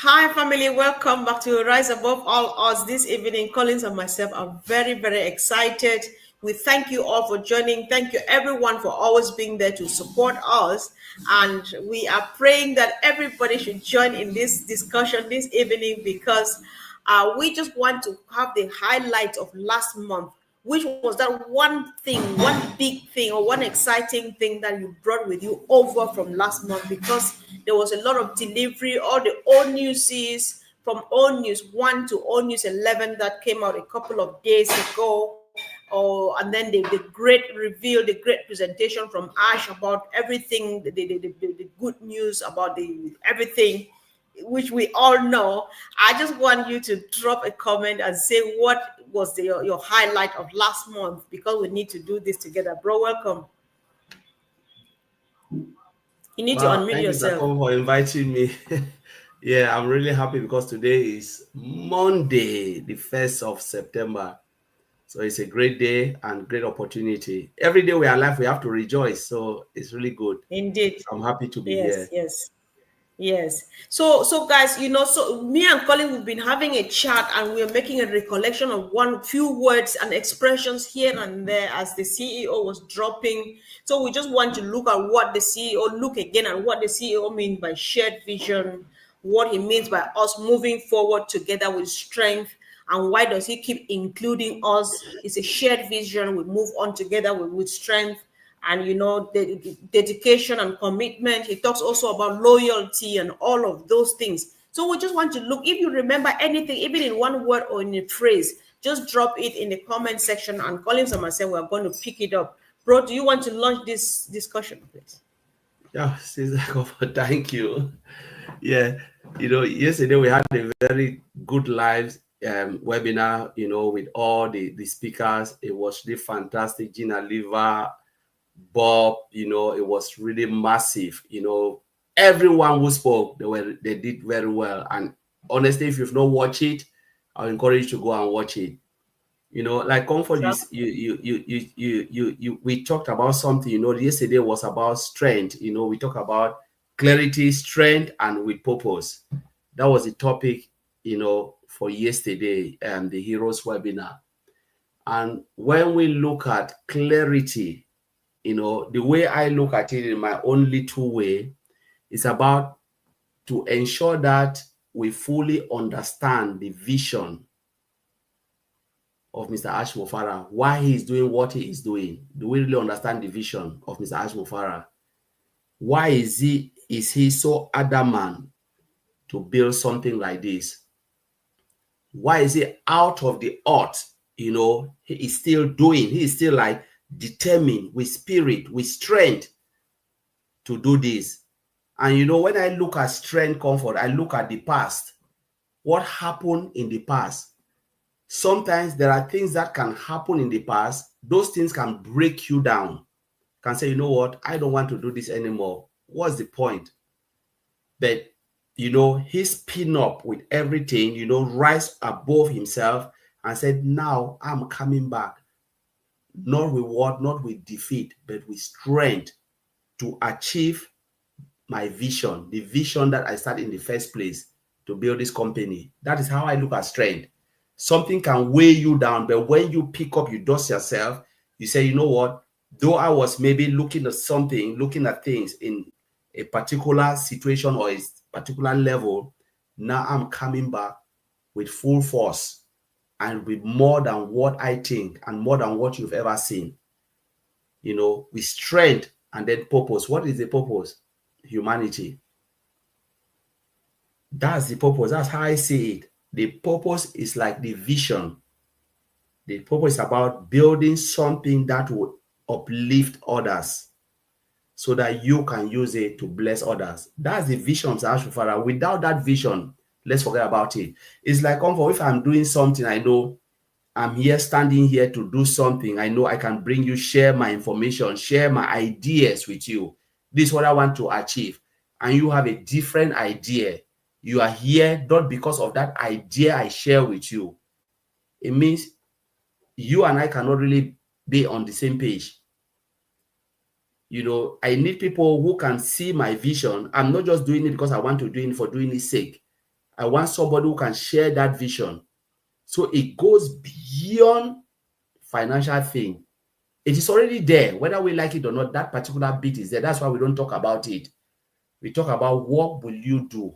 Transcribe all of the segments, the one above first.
Hi, family. Welcome back to Rise Above All Odds. This evening, Collins and myself are very, very excited. We thank you all for joining. Thank you, everyone, for always being there to support us. And we are praying that everybody should join in this discussion this evening because we just want to have the highlight of last month. Which was that one thing, one big thing, or one exciting thing that you brought with you over from last month? Because there was a lot of delivery, all the old newses from old news 1 to old news 11 that came out a couple of days ago. Oh, and then the great reveal, the great presentation from Ash about everything, the good news about the everything, which we all know. I just want you to drop a comment and say what was your highlight of last month, because we need to do this together. Bro, welcome. You need to Wow, unmute thank you, yourself. Sako, for inviting me. Yeah, I'm really happy because today is Monday, the 1st of September. So it's a great day and great opportunity. Every day we are alive, we have to rejoice. So it's really good. Indeed. So I'm happy to be Yes, here. yes. Yes. So guys, so me and Colin, we've been having a chat and we're making a recollection of one few words and expressions here and there as the CEO was dropping. So we just want to look at what the CEO, look again at what the CEO means by shared vision, what he means by us moving forward together with strength, and why does he keep including us? It's a shared vision. We move on together with strength and the dedication and commitment. He talks also about loyalty and all of those things. So we just want to look, if you remember anything, even in one word or in a phrase, just drop it in the comment section, and Collins and myself, we're going to pick it up. Bro, do you want to launch this discussion, please? Yeah, Sako, thank you. Yeah, yesterday we had a very good live webinar, with all the speakers. It was really fantastic. Gina Liver, Bob, it was really massive. Everyone who spoke, they did very well. And honestly, if you've not watched it, I encourage you to go and watch it. Like comfort, Sure. we talked about something. Yesterday was about strength. We talked about clarity, strength, and with purpose. That was the topic, for yesterday, the Heroes webinar. And when we look at clarity, the way I look at it in my own little way is about to ensure that we fully understand the vision of Mr. Ash Mofara, why he is doing what he is doing. Do we really understand the vision of Mr. Ash Mofara? Why is he so adamant to build something like this? Why is he out of the earth? He is still doing, he is still like determined with spirit, with strength to do this. And when I look at strength, comfort, I look at the past. What happened in the past? Sometimes there are things that can happen in the past. Those things can break you down. Can say, you know what? I don't want to do this anymore. What's the point? But, he's pinned up with everything, rise above himself and said, now I'm coming back. Not with what, not with defeat, but with strength to achieve my vision, the vision that I started in the first place to build this company. That is how I look at strength. Something can weigh you down, but when you pick up, you dust yourself, you say, you know what? Though I was maybe looking at something, looking at things in a particular situation or a particular level, now I'm coming back with full force and with more than what I think and more than what you've ever seen. With strength and then purpose. What is the purpose? Humanity. That's the purpose. That's how I see it. The purpose is like the vision. The purpose is about building something that will uplift others so that you can use it to bless others. That's the vision of Ashufara. Without that vision, let's forget about it. It's like, if I'm doing something, I know I'm here standing here to do something. I know I can bring you, share my information, share my ideas with you. This is what I want to achieve. And you have a different idea. You are here not because of that idea I share with you. It means you and I cannot really be on the same page. I need people who can see my vision. I'm not just doing it because I want to do it for doing its sake. I want somebody who can share that vision. So it goes beyond financial thing. It is already there, whether we like it or not. That particular bit is there. That's why we don't talk about it. We talk about what will you do?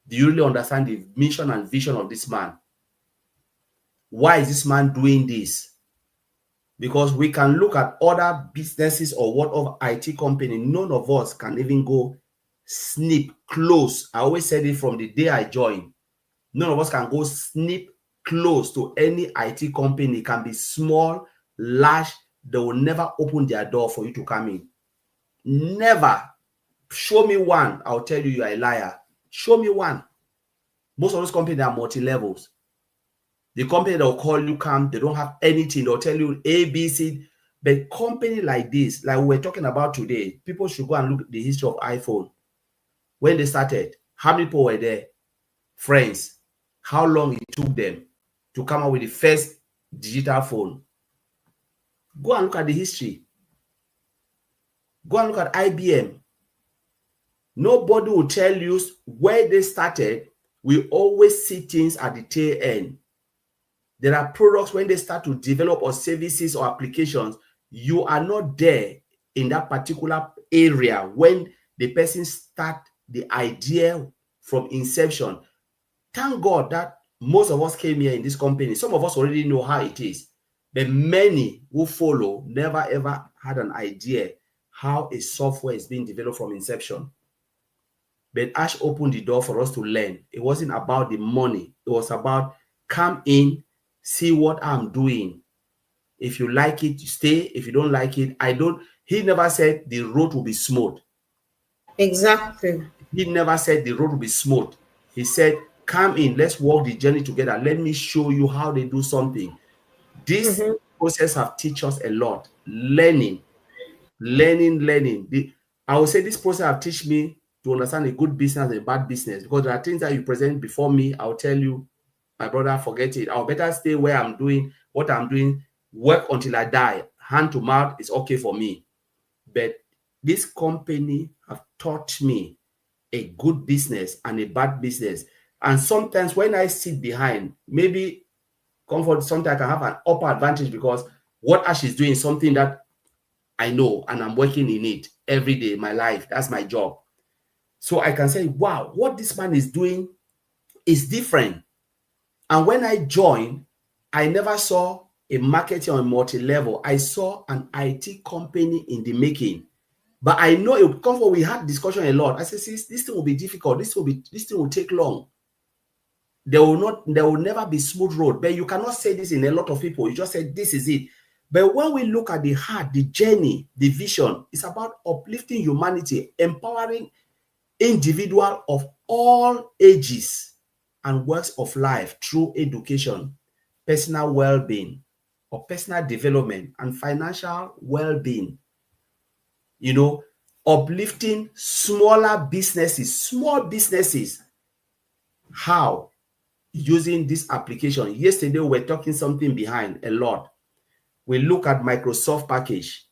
Do you really understand the mission and vision of this man? Why is this man doing this? Because we can look at other businesses or what of IT company. None of us can even go snip close. I always said it from the day I joined. None of us can go snip close to any IT company. It can be small, large. They will never open their door for you to come in. Never. Show me one. I'll tell you are a liar. Show me one. Most of those companies are multi-levels. The company that will call you come, they don't have anything. They'll tell you A, B, C. But company like this, like we're talking about today, people should go and look at the history of iPhone. When they started, how many people were there? Friends. How long it took them to come up with the first digital phone? Go and look at the history. Go and look at IBM. Nobody will tell you where they started. We always see things at the tail end. There are products when they start to develop or services or applications, you are not there in that particular area when the person start the idea from inception. Thank God that most of us came here in this company. Some of us already know how it is. But many who follow never ever had an idea how a software is being developed from inception. But Ash opened the door for us to learn. It wasn't about the money. It was about come in, see what I'm doing. If you like it, you stay. If you don't like it, I don't. He never said the road will be smooth. Exactly. He never said the road will be smooth. He said, come in, let's walk the journey together. Let me show you how they do something. This process have teach us a lot. Learning. I would say this process have teach me to understand a good business and a bad business, because there are things that you present before me. I'll tell you, my brother, forget it. I'll better stay where I'm doing what I'm doing, work until I die. Hand to mouth is okay for me. But this company have taught me a good business and a bad business. And sometimes when I sit behind, maybe comfort, sometimes I can have an upper advantage because what Ash is doing is something that I know and I'm working in it every day in my life. That's my job. So I can say, wow, what this man is doing is different. And when I joined, I never saw a marketing on a multi-level. I saw an IT company in the making. But I know it will come for, we had discussion a lot. I said, this thing will be difficult. This thing will take long. There will never be smooth road. But you cannot say this in a lot of people. You just said this is it. But when we look at the heart, the journey, the vision, it's about uplifting humanity, empowering individuals of all ages and works of life through education, personal well-being, or personal development, and financial well-being. You know, uplifting smaller businesses, small businesses. How? Using this application. Yesterday, we were talking something behind a lot. We look at Microsoft package.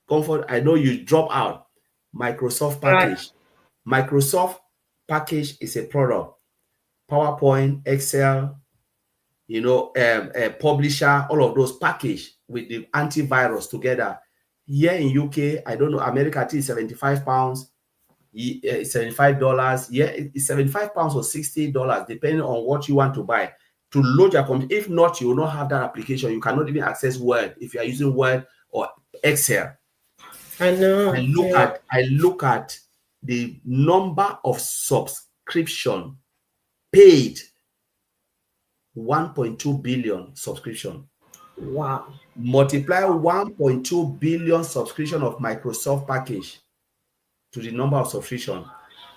Comfort, I know you drop out. Microsoft package. Right. Microsoft package is a product. PowerPoint, Excel, you know, Publisher, all of those package with the antivirus together. Here in UK, I don't know, America, I think £75, $75. Yeah, it's £75 or $60, depending on what you want to buy to load your computer. If not, you will not have that application. You cannot even access Word if you are using Word or Excel. I know. I look at the number of subscription paid. 1.2 billion subscription. Wow. Multiply 1.2 billion subscription of Microsoft package to the number of subscription.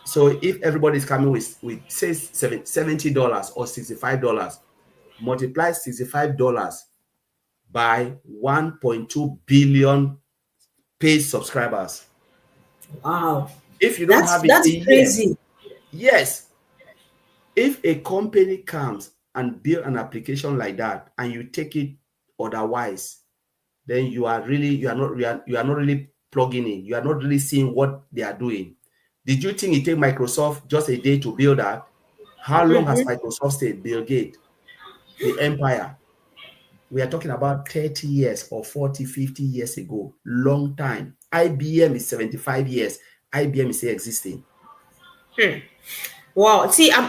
So if everybody is coming with say $70 or $65, multiply $65 by 1.2 billion paid subscribers. Wow. If you don't have it, that's crazy. Yes. If a company comes and build an application like that and you take it otherwise, then you are not really plugging in. You are not really seeing what they are doing. Did you think it take Microsoft just a day to build that? How long has Microsoft stayed? Bill Gates, the empire. We are talking about 30 years or 40, 50 years ago. Long time. IBM is 75 years. IBM is still existing. Wow. See, I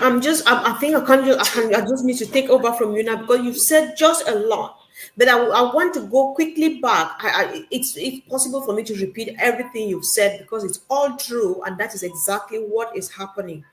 think I just need to take over from you now because you've said just a lot. But I want to go quickly back. It's possible for me to repeat everything you've said because it's all true, and that is exactly what is happening.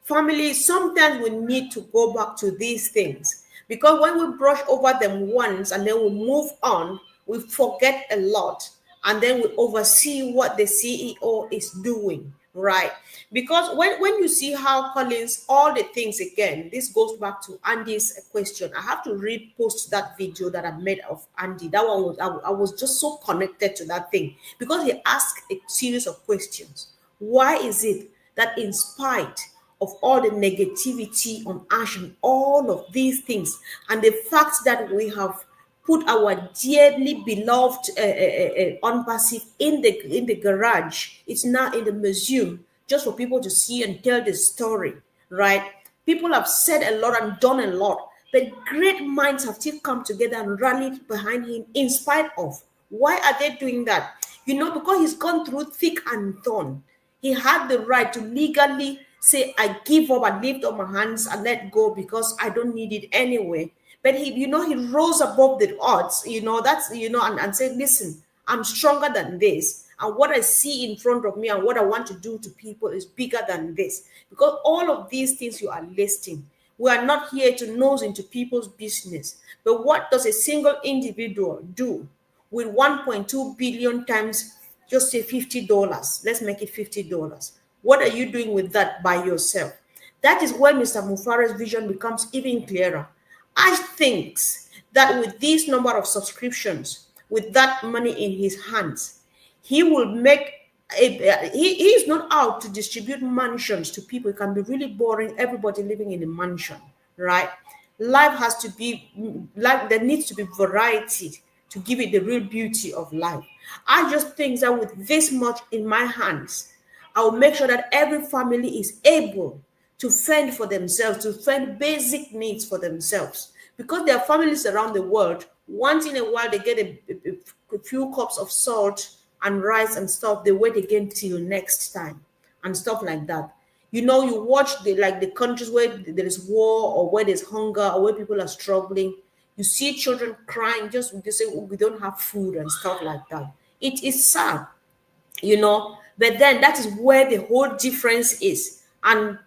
Family, sometimes we need to go back to these things because when we brush over them once and then we move on, we forget a lot and then we oversee what the CEO is doing, right? Because when you see how Collins, all the things again, this goes back to Andy's question. I have to repost that video that I made of Andy. That one was, I was just so connected to that thing because he asked a series of questions. Why is it that in spite of all the negativity on Ash and all of these things, and the fact that we have put our dearly beloved OnPassive in the garage, it's now in the museum just for people to see and tell the story, right? People have said a lot and done a lot, but great minds have still come together and rallied behind him in spite of. Why are they doing that? Because he's gone through thick and thin. He had the right to legally say, I give up, I lift up my hands and let go because I don't need it anyway. But he rose above the odds, and said, listen, I'm stronger than this. And what I see in front of me and what I want to do to people is bigger than this. Because all of these things you are listing, we are not here to nose into people's business. But what does a single individual do with 1.2 billion times, just say $50? Let's make it $50. What are you doing with that by yourself? That is where Mr. Mufara's vision becomes even clearer. Ash thinks that with this number of subscriptions, with that money in his hands, he will make he is not out to distribute mansions to people. It can be really boring, everybody living in a mansion, right? Life has to be like, there needs to be variety to give it the real beauty of life. I just think that with this much in my hands, I will make sure that every family is able to fend for themselves, to fend basic needs for themselves. Because there are families around the world, once in a while they get a few cups of salt and rice and stuff, they wait again till next time and stuff like that. You watch the countries where there is war or where there's hunger or where people are struggling. You see children crying just they say, oh, we don't have food and stuff like that. It is sad, but then that is where the whole difference is. And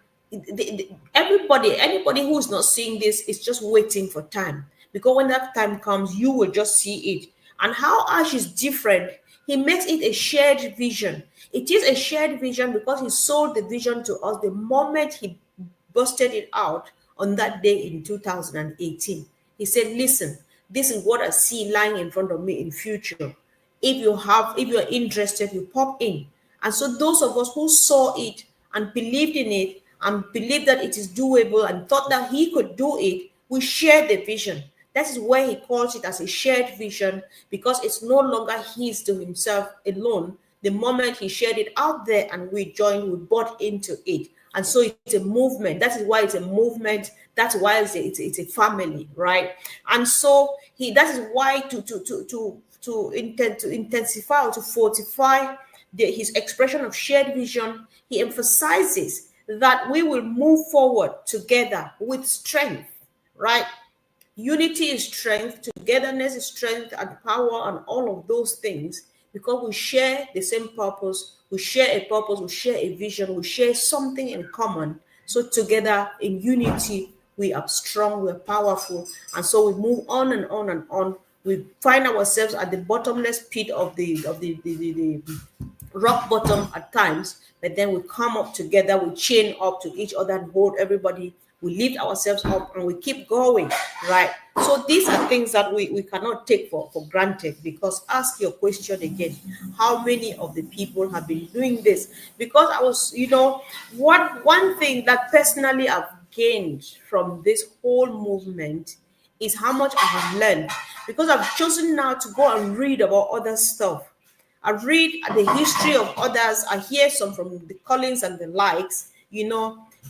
anybody who is not seeing this is just waiting for time, because when that time comes you will just see it. And how Ash is different, he makes it a shared vision. It is a shared vision because he sold the vision to us the moment he busted it out on that day in 2018. He said, listen, this is what I see lying in front of me in future. If you're interested, you pop in. And so those of us who saw it and believed in it and believed that it is doable and thought that he could do it, we share the vision. That is where he calls it as a shared vision, because it's no longer his to himself alone. The moment he shared it out there and we joined, we bought into it. And so it's a movement. That is why it's a movement. That's why it's a family, right? And so that is why to intensify or to fortify his expression of shared vision, he emphasizes that we will move forward together with strength, right? Unity is strength, togetherness is strength and power and all of those things, because we share the same purpose, we share a purpose, we share a vision, we share something in common. So together in unity, we are strong, we're powerful, and so we move on and on and on. We find ourselves at the bottomless pit of the rock bottom at times, but then we come up together, we chain up to each other and hold everybody, we lift ourselves up and we keep going, right? So these are things that we cannot take for granted, because ask your question again, how many of the people have been doing this? Because I was, one thing that personally I've gained from this whole movement is how much I have learned, because I've chosen now to go and read about other stuff. I read the history of others. I hear some from the Collins and the likes,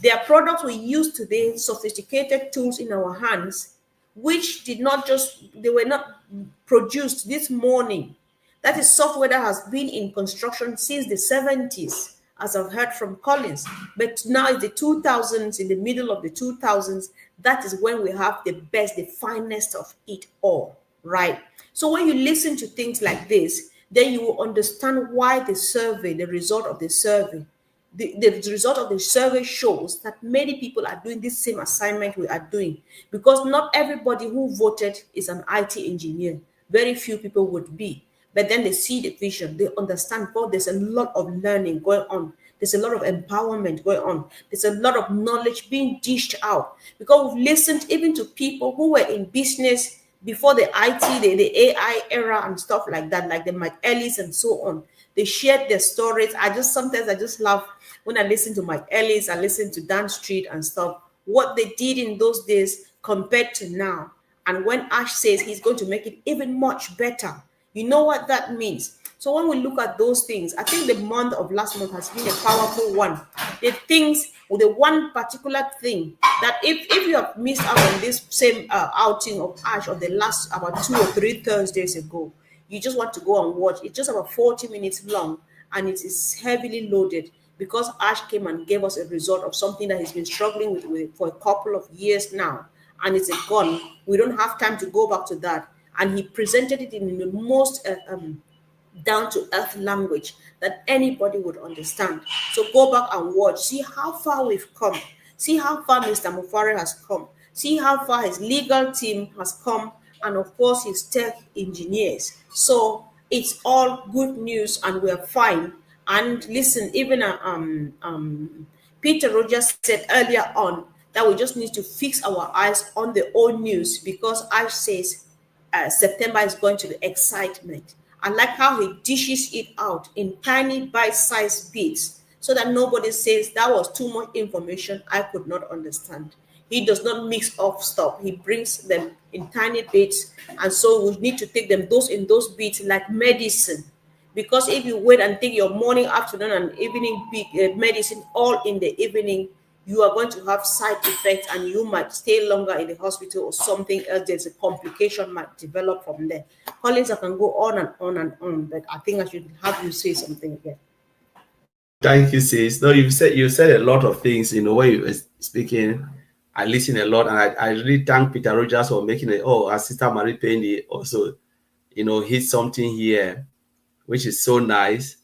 There are products we use today, sophisticated tools in our hands, which did not just, they were not produced this morning. That is software that has been in construction since the 70s, as I've heard from Collins. But now it's the 2000s, in the middle of the 2000s, that is when we have the best, the finest of it all, right? So when you listen to things like this, then you will understand why the survey, the result of the survey, the result of the survey shows that many people are doing this same assignment we are doing, because not everybody who voted is an IT engineer. Very few people would be. But then they see the vision, they understand, oh, there's a lot of learning going on. There's a lot of empowerment going on. There's a lot of knowledge being dished out. Because we've listened even to people who were in business before the IT, the AI era and stuff like that, like the Mike Ellis and so on. They shared their stories. Sometimes I just laugh when I listen to Mike Ellis, I listen to Dan Street and stuff, what they did in those days compared to now. And when Ash says he's going to make it even much better, you know what that means. So when we look at those things, I think the month of last month has been a powerful one. The things, or the one particular thing that if you have missed out on this same outing of Ash of the last about 2 or 3 Thursdays ago, you just want to go and watch. It's just about 40 minutes long, and it is heavily loaded, because Ash came and gave us a result of something that he's been struggling with for a couple of years now, and it's a gun. We don't have time to go back to that. And he presented it in the most down to earth language that anybody would understand. So go back and watch, see how far we've come, see how far Mr. Mufare has come, see how far his legal team has come, and of course his tech engineers. So it's all good news and we're fine. And listen, even Peter Rogers said earlier on that we just need to fix our eyes on the old news, because Ash says September is going to be excitement. I like how he dishes it out in tiny bite-sized bits so that nobody says that was too much information I could not understand. He does not mix up stuff. He brings them in tiny bits, and so we need to take them in those bits like medicine. Because if you wait and take your morning, afternoon, and evening medicine all in the evening, you are going to have side effects and you might stay longer in the hospital, or something else. There's a complication might develop from there. Collins, I can go on and on and on, but I think I should have you say something again. Thank you, sis. No, you said a lot of things. When you were speaking, I listen a lot, and I really thank Peter Rogers for making it. Oh, our sister Marie Penny also, hit something here, which is so nice.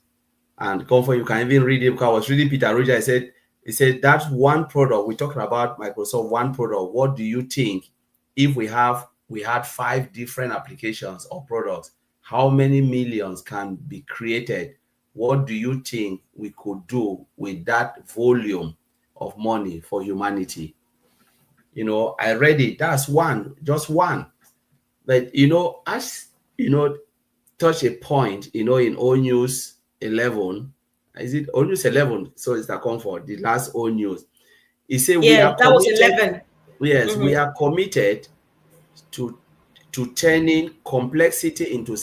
And comfort, you can even read it, because I was reading Peter Rogers. He said that one product, we're talking about Microsoft, one product. What do you think if we had 5 different applications or products? How many millions can be created? What do you think we could do with that volume of money for humanity? I read it. That's one, just one. But as touch a point, in O News 11. Is it O News 11? So it's the comfort, the last O News. He said we Yeah, are that was committed. 11. Yes, we are committed to turning complexity into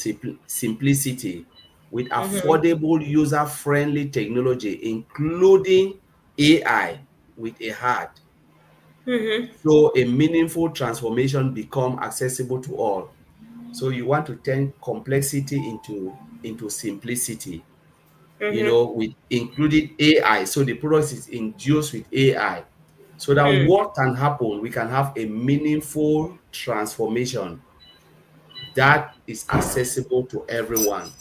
simplicity with affordable, user-friendly technology, including AI with a heart. So a meaningful transformation become accessible to all. So you want to turn complexity into simplicity, with including AI. So the product is induced with AI, so that what can happen, we can have a meaningful transformation that is accessible to everyone.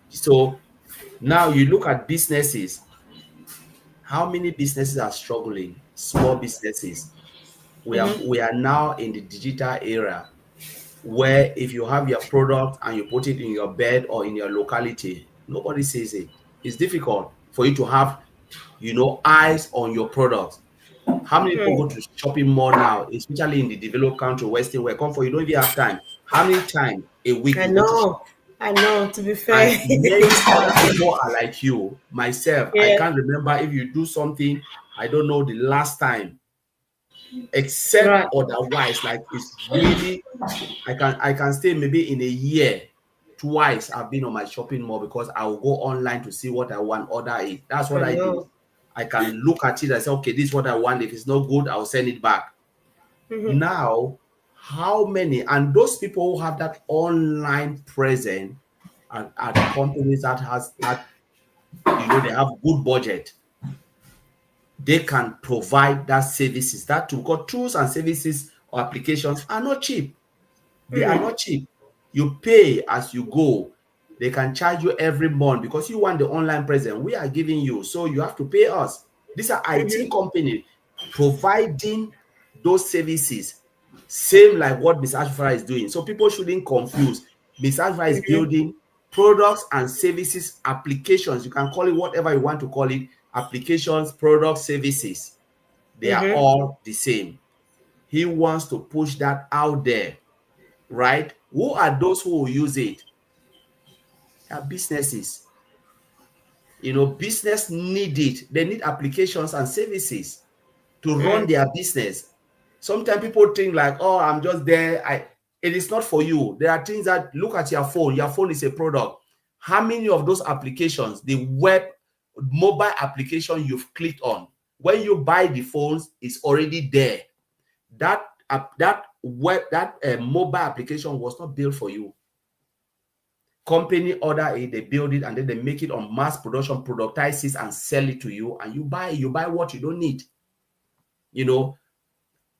So now you look at businesses. How many businesses are struggling? Small businesses. We are now in the digital era, where if you have your product and you put it in your bed or in your locality, nobody sees it. It's difficult for you to have, eyes on your product. How many people go to shopping mall now, especially in the developed country, Western, where come for, you don't even have time. How many times a week I you go to shop? know. I know, to be fair. And many people are like you. Myself, I Yeah, can't remember if you do something, I don't know the last time, except right. otherwise, like it's really, I can stay maybe in a year twice I've been on my shopping mall, because I will go online to see what I want, order it. That's what I I do. know. I can look at it and say, okay, this is what I want. If it's not good, I'll send it back. Now, how many, and those people who have that online presence at companies that has that, you know, they have good budget, they can provide that services. That to got tools and services or applications are not cheap. They are not cheap. You pay as you go. They can charge you every month because you want the online presence. We are giving you, so you have to pay us. These are IT companies providing those services, same like what Miss Ashfara is doing. So people shouldn't confuse. Miss Ashfara is building products and services, applications. You can call it whatever you want to call it, applications, products, services. They are all the same. He wants to push that out there, right? Who are those who will use it? They are businesses. You know, business need it. They need applications and services to run their business. Sometimes people think like, oh, I'm just there. It is not for you. There are things that, look at your phone. Your phone is a product. How many of those applications, the web mobile application you've clicked on, when you buy the phones, it's already there. That mobile application was not built for you. Company order it, they build it, and then they make it on mass production, productize it, and sell it to you, and you buy what you don't need. You know,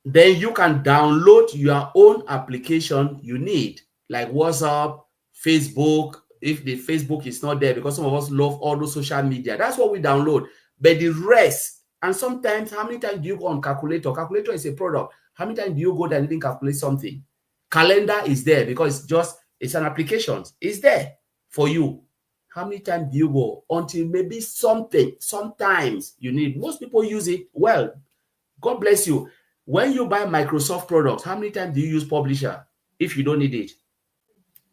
then you can download your own application you need, like WhatsApp, Facebook. If the Facebook is not there, because some of us love all those social media, that's what we download. But the rest, and sometimes, how many times do you go on calculator? Calculator is a product. How many times do you go there and even calculate something? Calendar is there because it's an application. It's there for you. How many times do you go until maybe sometimes you need? Most people use it. Well, God bless you. When you buy Microsoft products, how many times do you use Publisher if you don't need it?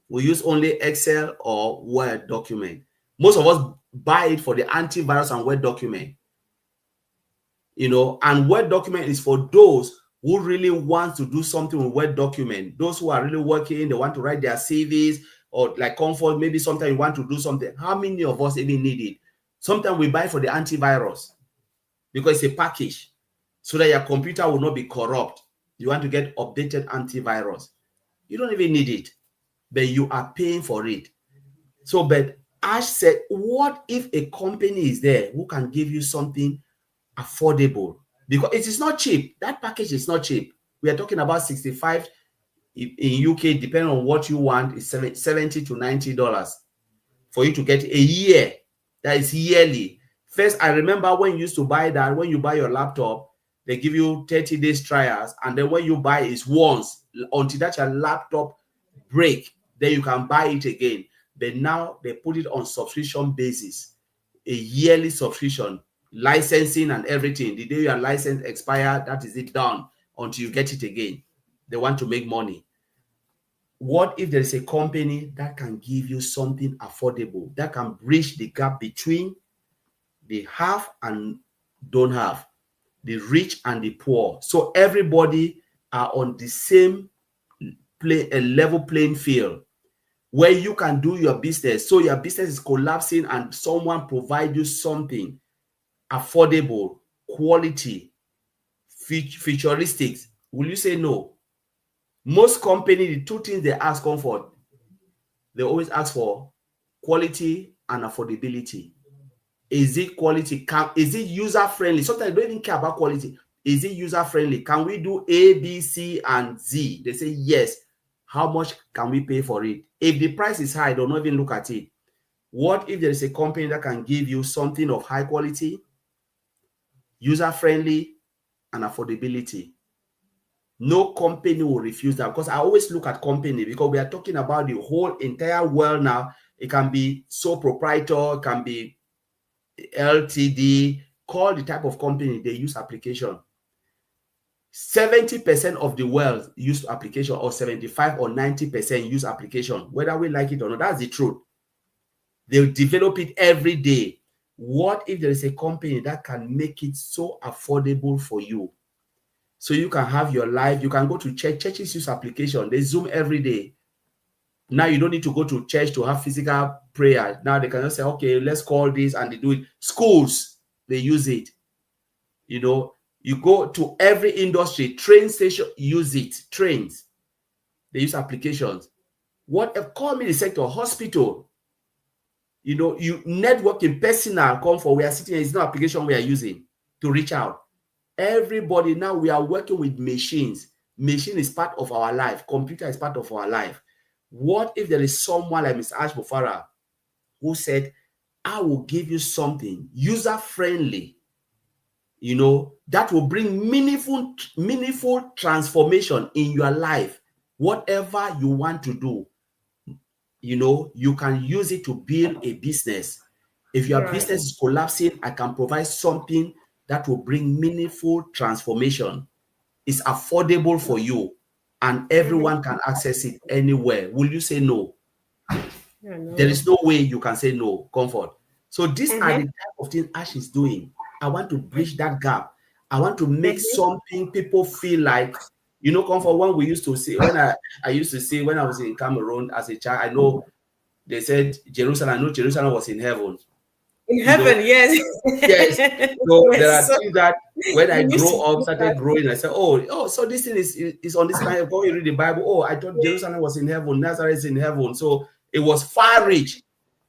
We use only Excel or Word document. Most of us buy it for the antivirus and Word document. You know, and Word document is for those who really want to do something with Word document. Those who are really working, they want to write their CVs, or like Comfort, maybe sometimes you want to do something. How many of us even need it? Sometimes we buy for the antivirus because it's a package so that your computer will not be corrupt. You want to get updated antivirus. You don't even need it, but you are paying for it. So, but Ash said, what if a company is there who can give you something affordable? Because it is not cheap. That package is not cheap. We are talking about 65 in UK, depending on what you want, is $70 to $90 for you to get a year. That is yearly. First, I remember when you used to buy that, when you buy your laptop, they give you 30 days trials, and then when you buy it once until that your laptop break, then you can buy it again. But now they put it on subscription basis, a yearly subscription, licensing and everything. The day your license expire, that is it, done until you get it again. They want to make money. What if there is a company that can give you something affordable, that can bridge the gap between the have and don't have, the rich and the poor, so everybody are on the same level playing field, where you can do your business, so your business is collapsing and someone provide you something affordable, quality, futuristics? Will you say no? Most companies, the two things they ask for, they always ask for quality and affordability. Is it quality? Is it user friendly? Sometimes they don't even care about quality. Is it user friendly? Can we do A, B, C, and Z? They say yes. How much can we pay for it? If the price is high, don't even look at it. What if there is a company that can give you something of high quality, user friendly, and affordability? No company will refuse that, because I always look at company, because we are talking about the whole entire world now. It can be sole proprietor, it can be LTD, call the type of company they use application. 70% of the world use application, or 75 or 90% use application, whether we like it or not. That's the truth. They'll develop it every day. What if there is a company that can make it so affordable for you, so you can have your life? You can go to church. Churches use application. They Zoom every day. Now you don't need to go to church to have physical prayer. Now they can just say, okay, let's call this, and they do it. Schools, they use it. You know, you go to every industry, train station, use it. Trains, they use applications. What call me the sector, hospital. You know, you networking, personal, come for, we are sitting here, it's no application we are using to reach out. Everybody now, we are working with machines. Machine is part of our life. Computer is part of our life. What if there is someone like Mr. Ash Bufara who said, I will give you something user-friendly, you know, that will bring meaningful transformation in your life. Whatever you want to do, you know, you can use it to build a business. If your business is collapsing, I can provide something that will bring meaningful transformation. It's affordable for you and everyone can access it anywhere. Will you say no? No. There is no way you can say no, Comfort. So these are the type of things Ash is doing. I want to bridge that gap. I want to make something people feel like, you know, Comfort, when we used to see, when I used to see when I was in Cameroon as a child, I know they said Jerusalem, I know Jerusalem was in heaven. In heaven, yes. Yes. So there are So things that when I grow up, started growing, I said, oh, so this thing is on this planet. When you read the Bible, oh, I thought Jerusalem was in heaven, Nazareth is in heaven. So it was far reach.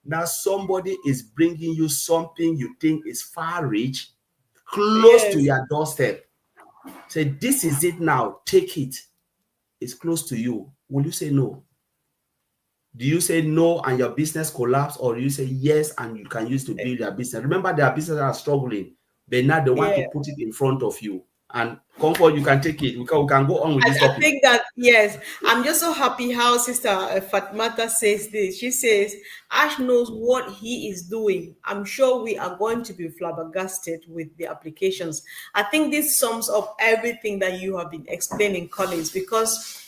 Now somebody is bringing you something you think is far reach, close to your doorstep. Say, this is it now, take it. It's close to you. Will you say no? Do you say no and your business collapse, or do you say yes and you can use to build your business? Remember, there are businesses that are struggling, but now they want to put it in front of you. And Comfort, you can take it. We can go on with this topic. I think that, yes, I'm just so happy how Sister Fatmata says this. She says, Ash knows what he is doing. I'm sure we are going to be flabbergasted with the applications. I think this sums up everything that you have been explaining, Collins, because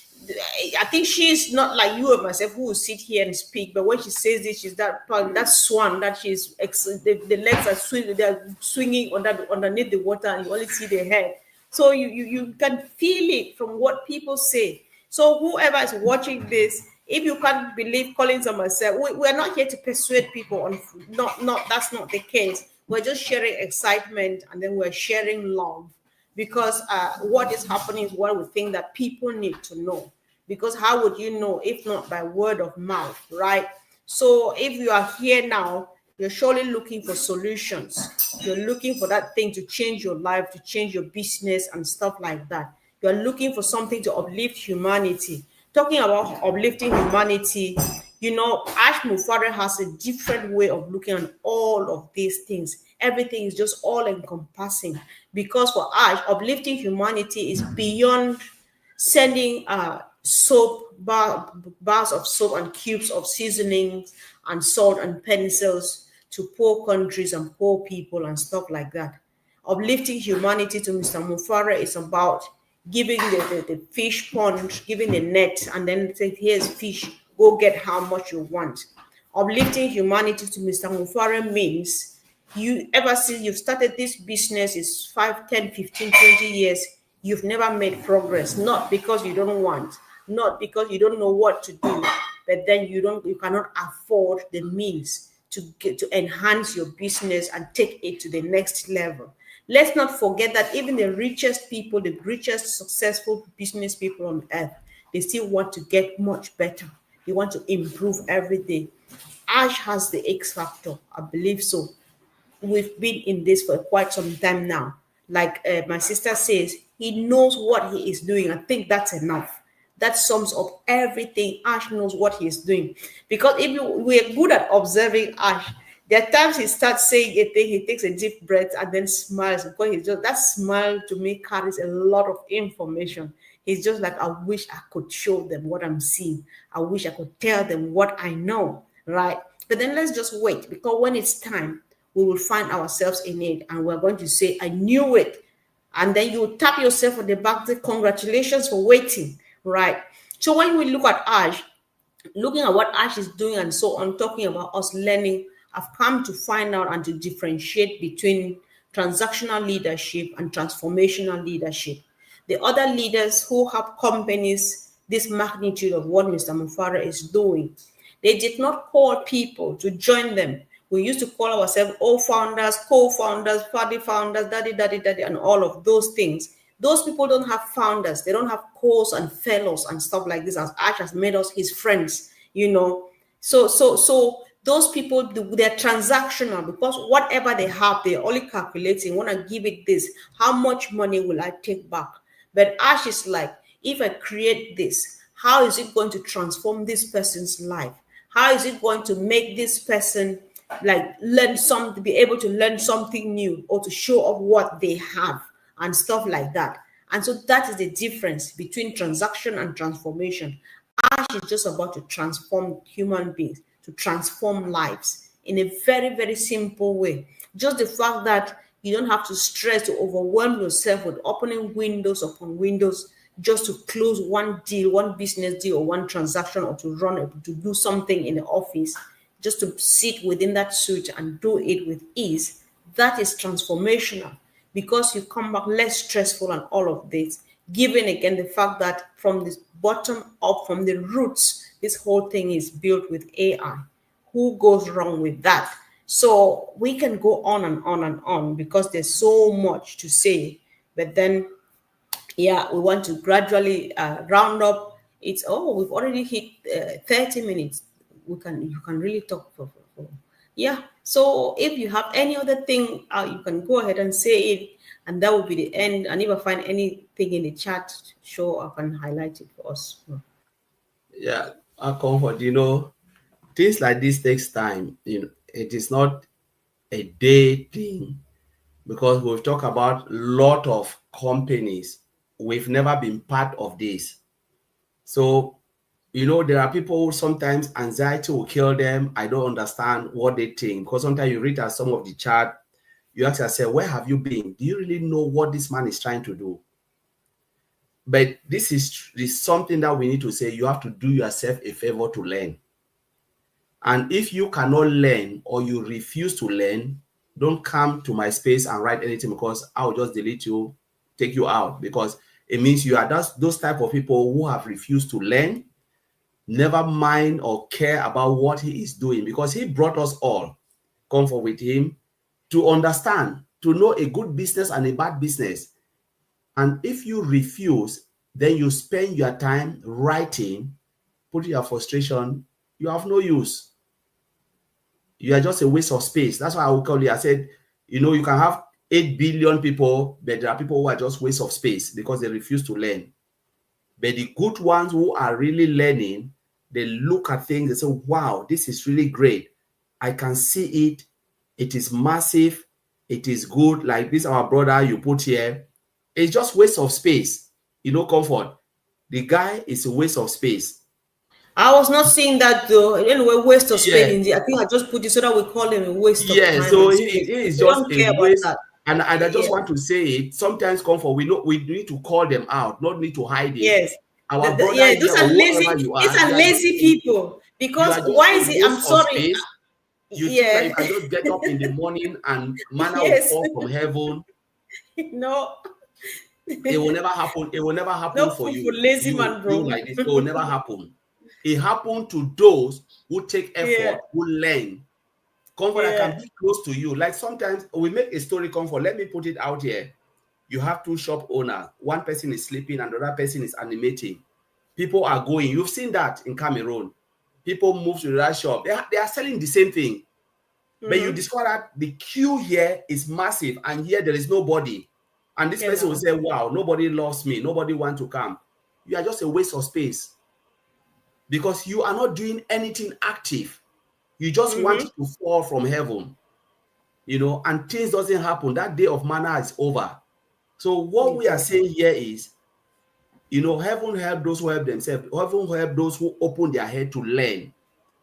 I think she's not like you or myself who will sit here and speak, but when she says this, she's that swan that the legs are they're swinging underneath the water, and you only see their head. So you can feel it from what people say. So whoever is watching this, if you can't believe Collins and myself, we're not here to persuade people on not that's not the case. We're just sharing excitement, and then we're sharing love, because what is happening is what we think that people need to know. Because how would you know if not by word of mouth, right? So if you are here now, you're surely looking for solutions. You're looking for that thing to change your life, to change your business and stuff like that. You're looking for something to uplift humanity. Talking about uplifting humanity, you know, Ash Mufare has a different way of looking at all of these things. Everything is just all encompassing, because for Ash, uplifting humanity is beyond sending bars of soap and cubes of seasonings and salt and pencils to poor countries and poor people and stuff like that. Uplifting humanity to Mr. Mufara is about giving the fish pond, giving the net, and then say, here's fish, go get how much you want. Uplifting humanity to Mr. Mufara means you ever since you've started this business is 5, 10, 15, 20 years, you've never made progress, not because you don't want, not because you don't know what to do, but then you cannot afford the means to enhance your business and take it to the next level. Let's not forget that even the richest people, the richest successful business people on earth, they still want to get much better. They want to improve every day. Ash has the X factor, I believe so. We've been in this for quite some time now. Like my sister says, he knows what he is doing. I think that's enough. That sums up everything. Ash knows what he is doing. Because if we're good at observing Ash, there are times he starts saying a thing, he takes a deep breath and then smiles. Because he's just, that smile to me carries a lot of information. He's just like, I wish I could show them what I'm seeing. I wish I could tell them what I know, right? But then let's just wait, because when it's time, we will find ourselves in it, and we're going to say, I knew it. And then you tap yourself on the back, say, congratulations for waiting, right? So when we look at Ash, looking at what Ash is doing and so on, talking about us learning, I've come to find out and to differentiate between transactional leadership and transformational leadership. The other leaders who have companies this magnitude of what Mr. Mufara is doing, they did not call people to join them We used to call ourselves founders, co-founders, party founders, daddy, and all of those things. Those people don't have founders. They don't have co-s and fellows and stuff like this. As Ash has made us his friends, So those people, they're transactional, because whatever they have, they're only calculating. Want to give it this? How much money will I take back? But Ash is like, if I create this, how is it going to transform this person's life? How is it going to make this person like learn something, be able to learn something new, or to show off what they have and stuff like that? And so that is the difference between transaction and transformation. Ash is just about to transform human beings, to transform lives in a very, very simple way. Just the fact that you don't have to stress, to overwhelm yourself with opening windows upon windows just to close one deal, one business deal, or one transaction, or to to do something in the office, just to sit within that suite and do it with ease. That is transformational, because you come back less stressful and all of this, given again the fact that from the bottom up, from the roots, this whole thing is built with AI. Who goes wrong with that? So we can go on and on and on, because there's so much to say. But then, yeah, we want to gradually round up. We've already hit 30 minutes. You can really talk for. Yeah. So if you have any other thing, you can go ahead and say it, and that will be the end. And if I find anything in the chat, sure, I can highlight it for us. Yeah, our comfort, things like this takes time. It is not a day thing, because we've talked about a lot of companies. We've never been part of this. So, there are people who sometimes anxiety will kill them. I don't understand what they think, because sometimes you read at some of the chat, you ask yourself, where have you been? Do you really know what this man is trying to do? But this is something that we need to say. You have to do yourself a favor to learn. And if you cannot learn, or you refuse to learn, don't come to my space and write anything, because I'll just delete you, take you out, because it means you are those type of people who have refused to learn, never mind or care about what he is doing, because he brought us all comfort with him to understand, to know a good business and a bad business. And if you refuse, then you spend your time writing, putting your frustration, you have no use. You are just a waste of space. That's why I will call you. I said, you can have 8 billion people, but there are people who are just waste of space because they refuse to learn. But the good ones who are really learning, they look at things and say, wow, this is really great. I can see it. It is massive. It is good. Like this, our brother you put here. It's just waste of space. Comfort. The guy is a waste of space. I was not seeing that though. Anyway, waste of Yeah. space. I think I just put it so that we call him a waste of Yeah, time so and he space. is We just don't a care about waste. that. And I just Yeah. want to say it. Sometimes comfort, we need to call them out, not need to hide it. Yes. Our brother Yeah, here, or whoever you these are, are lazy people. you Because are just why a is it? I'm waste of sorry. space. You think that Yeah. you can just get up in the morning and manna will Yes. fall from heaven. No. It will never happen. It will never happen No for food for you. lazy You man, you bro. like this. It will never happen. It happened to those who take Yeah. effort, who learn. Comfort, I can Yeah. be close to you. Like sometimes we make a story, comfort. Let me put it out here. You have two shop owners. One person is sleeping and the other person is animating. People are going. You've seen that in Cameroon. People move to that shop. They are selling the same thing. But you discover that the queue here is massive and here there is nobody. And this person will Genau. say, wow, nobody loves me. Nobody wants to come. You are just a waste of space because you are not doing anything active. You just want it to fall from heaven, and things doesn't happen. That day of manna is over. So what we are Exactly. saying here is, heaven help those who help themselves. Heaven help those who open their head to learn.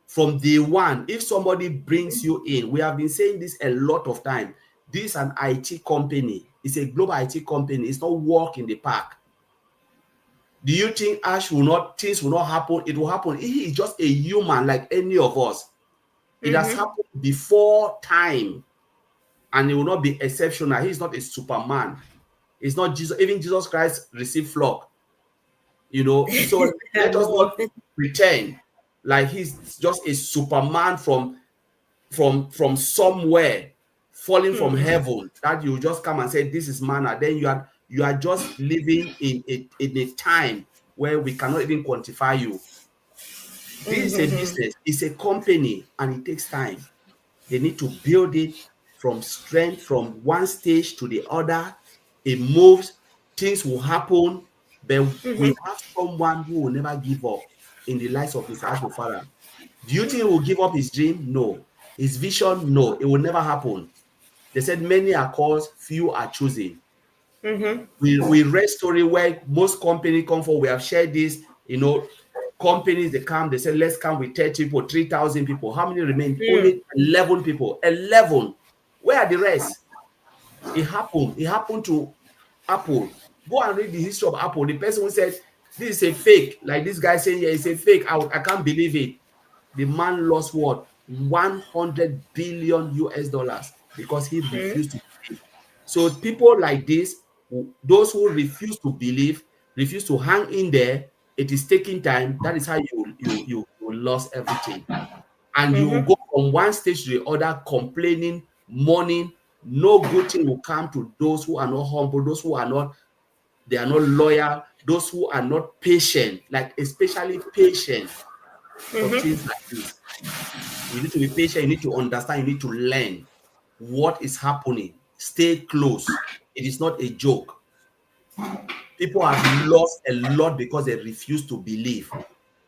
From day one, if somebody brings you in, we have been saying this a lot of time. This is an IT company. It's a global IT company. It's not walk in the park. Do you think things will not happen? It will happen. He is just a human like any of us. It has happened before time, and it will not be exceptional. He is not a Superman. It's not Jesus. Even Jesus Christ received flock. So I let us not know. pretend like he's just a Superman from from somewhere, falling from heaven, that you just come and say this is manna. Then you are just living in a time where we cannot even quantify you. This is a business, it's a company, and it takes time. They need to build it from strength, from one stage to the other. It moves, things will happen, but we have someone who will never give up in the lives of Mr. Ashufara. Do you think he will give up his dream? No. His vision? No. It will never happen. They said many are called, few are chosen. We read story where most companies come for. We have shared this, companies, they come, they say, let's come with 30 people, 3,000 people. How many remain? Only 11 people. 11. Where are the rest? It happened. It happened to Apple. Go and read the history of Apple. The person who said, this is a fake, like this guy saying, yeah, it's a fake. I can't believe it. The man lost what? 100 billion US dollars because he refused to believe. So people like this, those who refuse to believe, refuse to hang in there, it is taking time. That is how you lost everything. And you will go from one stage to the other, complaining, mourning. No good thing will come to those who are not humble, those who are not, they are not loyal, those who are not patient, like especially patient for things like this. You need to be patient, you need to understand, you need to learn what is happening. Stay close. It is not a joke. People have lost a lot because they refuse to believe,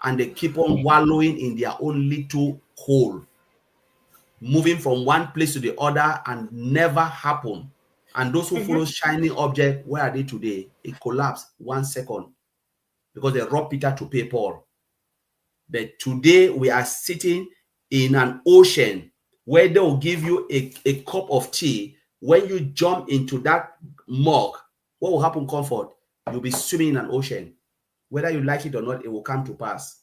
and they keep on wallowing in their own little hole, moving from one place to the other and never happen. And those who follow shining object, where are they today? It collapsed 1 second because they robbed Peter to pay Paul. But today we are sitting in an ocean where they will give you a cup of tea. When you jump into that mug, what will happen, Comfort? You'll be swimming in an ocean. Whether you like it or not, it will come to pass.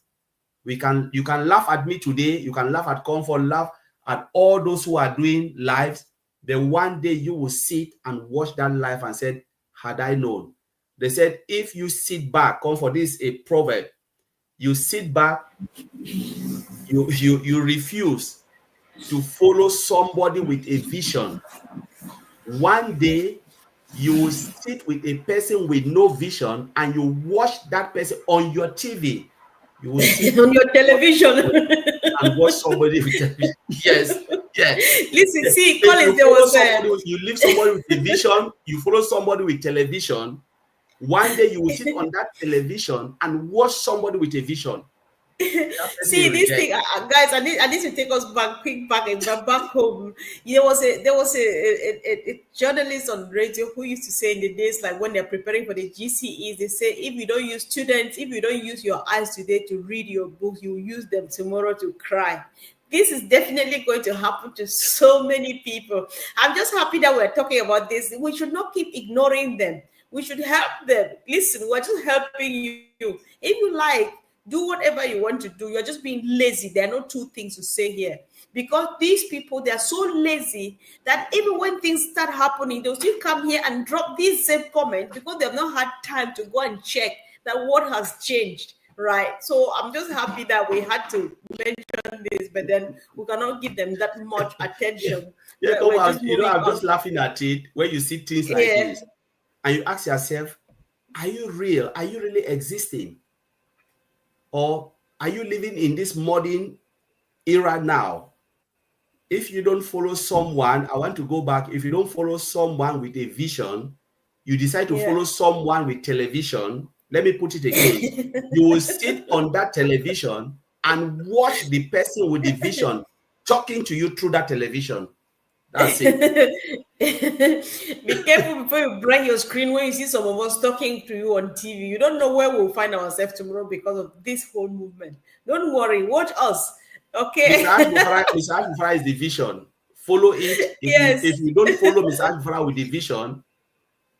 You can laugh at me today, you can laugh at Comfort, laugh at all those who are doing lives. Then one day you will sit and watch that life and said, had I known. They said, if you sit back, Comfort, this is a proverb. You sit back, you refuse to follow somebody with a vision. One day you will sit with a person with no vision and you watch that person on your TV. You will sit on your television and watch somebody with television. Yes, yes. Listen, Yes. see, Collins, there was you leave somebody with a vision, you follow somebody with television. One day you will sit on that television and watch somebody with a vision. see this thing, guys. I need to take us back, back home. There was a journalist on radio who used to say in the days like when they're preparing for the GCEs, they say if you don't use your eyes today to read your books, you use them tomorrow to cry. This is definitely going to happen to so many people. I'm just happy that we're talking about this. We should not keep ignoring them. We should help them. Listen, we're just helping you. If you like, do whatever you want to do. You're just being lazy. There are no two things to say here. Because these people, they are so lazy that even when things start happening, they'll still come here and drop these same comments because they've not had time to go and check that what has changed. Right. So I'm just happy that we had to mention this, but then we cannot give them that much attention. Yeah, I'm just laughing at it when you see things like this. And you ask yourself, are you real? Are you really existing? Or are you living in this modern era now? If you don't follow someone, I want to go back. If you don't follow someone with a vision, you decide to follow someone with television. Let me put it again. You will sit on that television and watch the person with the vision talking to you through that television. That's it. Be careful before you break your screen when you see some of us talking to you on TV. You don't know where we'll find ourselves tomorrow because of this whole movement. Don't worry, watch us. Okay. Mr. Ashufara is the vision. Follow it. If you don't follow Mr. Ashufara with the vision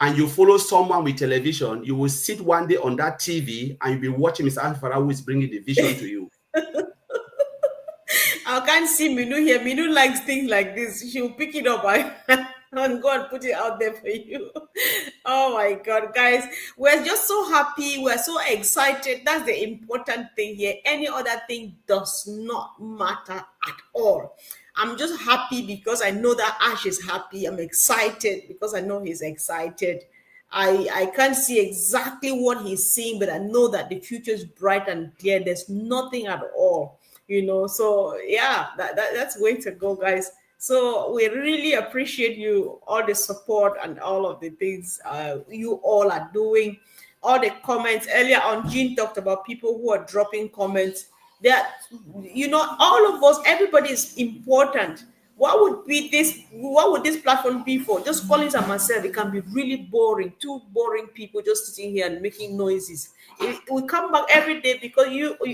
and you follow someone with television, you will sit one day on that TV and you'll be watching Mr. Ashufara who is bringing the vision to you. I can't see Minu here. Minu likes things like this. She'll pick it up and go and put it out there for you. Oh my God, guys. We're just so happy. We're so excited. That's the important thing here. Any other thing does not matter at all. I'm just happy because I know that Ash is happy. I'm excited because I know he's excited. I can't see exactly what he's seeing, but I know that the future is bright and clear. There's nothing at all, So yeah, that's way to go, guys. So we really appreciate you, all the support and all of the things you all are doing, all the comments. Earlier on, Jean talked about people who are dropping comments. That, all of us, everybody is important. What would this platform be for? Just Collins and myself, it can be really boring, two boring people just sitting here and making noises. We come back every day because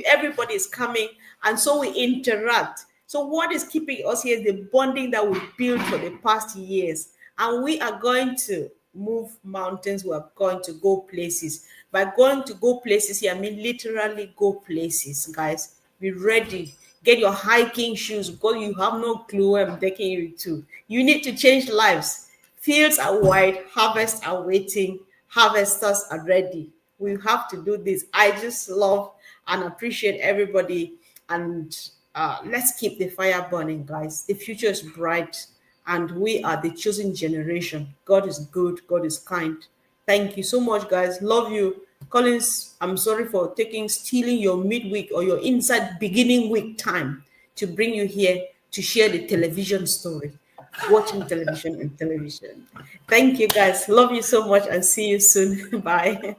everybody is coming, and so we interact. So what is keeping us here is the bonding that we built for the past years, and we are going to move mountains. We are going to go places. By going to go places here, I mean literally go places, guys. Be ready. Get your hiking shoes because you have no clue where I'm taking you to. You need to change lives. Fields are wide, harvests are waiting, harvesters are ready. We have to do this. I just love and appreciate everybody. And let's keep the fire burning, guys. The future is bright, and we are the chosen generation. God is good, God is kind. Thank you so much, guys. Love you. Collins, I'm sorry for stealing your midweek or your inside beginning week time to bring you here to share the television story. Watching television and television. Thank you, guys. Love you so much and see you soon. Bye.